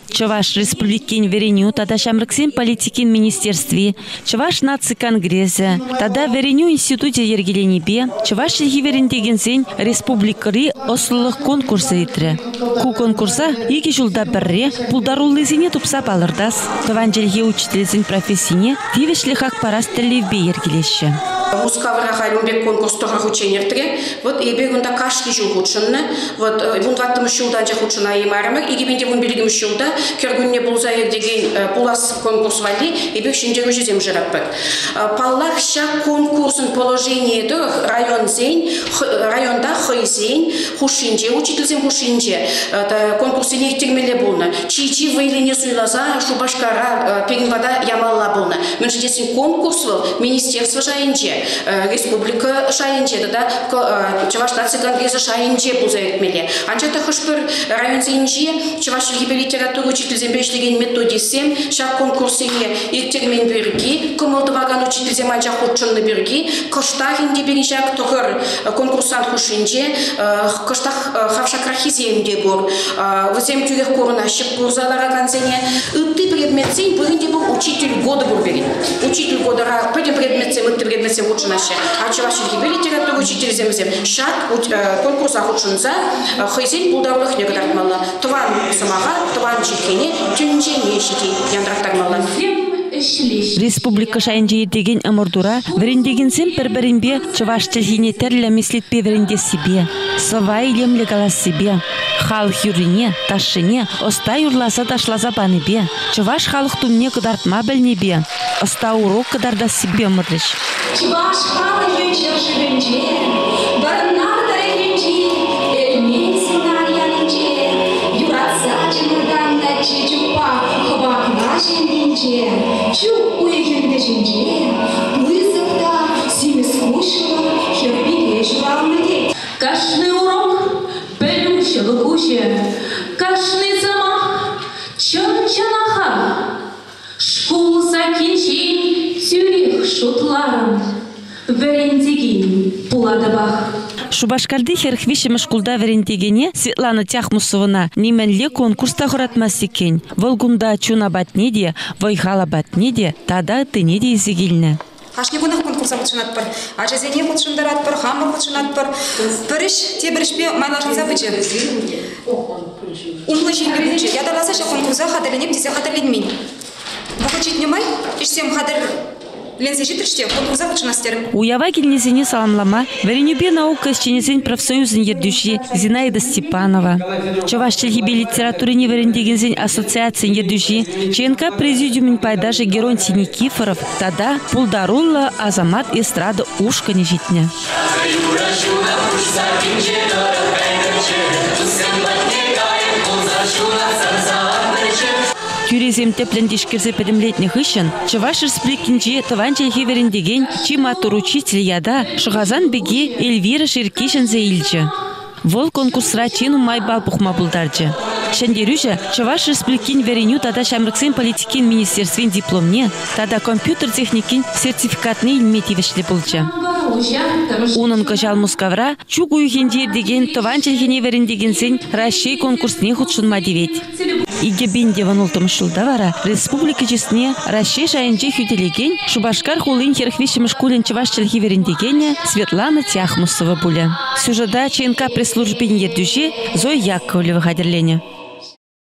Чуваш республикин вереню, тада шамрыксен политикин министерстве, Чуваш наци конгрессе, тада вереню институте ергеленебе, Чуваш верендегенсен республикари ослылық конкурсы итре. Ку конкурса екі жылда бірре пулдарулызине тупса балырдас, тыванжелге учительзин профессине тивешлих акпарас тілевбе ергелеші. Мускавра халюмбек конкурстора ученертре, вот и бегунда каждый жил ученны, вот вунваттым шулдан жа учена и марамер, и гибенде вун билигим шулда, кергунне булза ердеген пулас конкурс вали, и бег шиндеру жезем жираппет. Паллах ша конкурсын положение до районда хойзень, хушинже, учительзем хушинже, конкурсы нехтегмеле булна. Чичи вейлине суйлаза, шубашкара, перинвада ямалла булна. Меншедесин конкурс был, министерство жайынче. Республика шайынче, да, Чуваш наци конгресса шайынче бұлза етмеле. Анчата хышпыр район зейінче, Чуваш литературу учительзем бешлеген методисем, шак конкурсыне иртермен берги, кымылдываган учительзем анча худшынны берги, кыштахинде беришак тоғыр конкурсан хушинче, кыштах хавшакрахиземде гор, вызем тюрех корунашек курзалара канзене, ытты предметсен, бүгінде бұл учитель года бұл берин. Учитель года, пойдем предметсем, ытты предметсем ученаще, а Чувашский литературу учитель земзем. Шат конкурса ученца хозяин булдарлых негодартмала. Тван самага, тван чекене, тюнче нешики яндрактармала. Республика шайынче етеген амурдура, верендегенсен бір-бірінбе Чуваш тілхине тәрлі меслетпе веренде себе, сыва илемлі галас себе, халық юрине, ташыне, оста юрласа ташласа баныбе, Чуваш халық тумне кыдартма білнебе, оста урок кыдарда себе мырлыш. Чуваш халық юнчер живенче, барынар дарегенче, элмен сценарияленче, юратса чынырданда чечупа, хыбакна жеңгенче, чук уегенде жеңче, мызыкта семес кушыла, хербиге журамныде. Каждый урок белюще лукуще, каждый замах чончанаха, школ закинчин тюрех шутларым, верендегин пуладабах. Шубашкарды херхвишем шкулда верендегене Светлана Тяхмусовна неменле конкурста хоратмас екен. Волгунда чуна батнеде, войхала батнеде, тада тынеде изегилне. Хашнигунах конкурса худшынат бар, ажазене худшындарат бар, хамыр худшынат бар. Біріш, те бірішпе майлашынса бічі. Умлы жеңлі бічі. Ядаласа ша конкурса хадырленеп, тесе хадырленмейн. Бұқычет немай, ішсем хадыр Уява келнесене саламлама, веренюбе наука сченесен профсоюзын ердюши Зинаида Степанова. Чуваш телхибе литературыне верендегенсен ассоциациян ердюши ЧНК президиумын пайдажы Геронтий Никифоров, тада Пулдарулла Азамат эстрада ушка не житне. Тюрезем теплендишкерзе педемлетних ищен, Чуваш республикинче тыванчельхи верендеген чиматур учитель яда Шухазан беге Эльвира Ширкишензе ильче. Вол конкурсра чину майбал пухма булдарче. Шендерюже Чуваш республикин вереню тада шамрыксен политикин министерствен дипломне, тада компьютер техникин сертификатны илметивешле булче. Унын кыжал мускавра чугу юхендер деген тыванчельхине верендегенсен Россия конкурсне худшынма девет. Иге бенде ванултым шылдавара республика честне Россия шайынче хютелеген Шубашкар хулын херхвишем шкулен Чуваш челхи верендегене Светлана Тяхмусова буля. Сюжета ЧНК пресс-службен ердюше Зоя Яковлева хадерлене.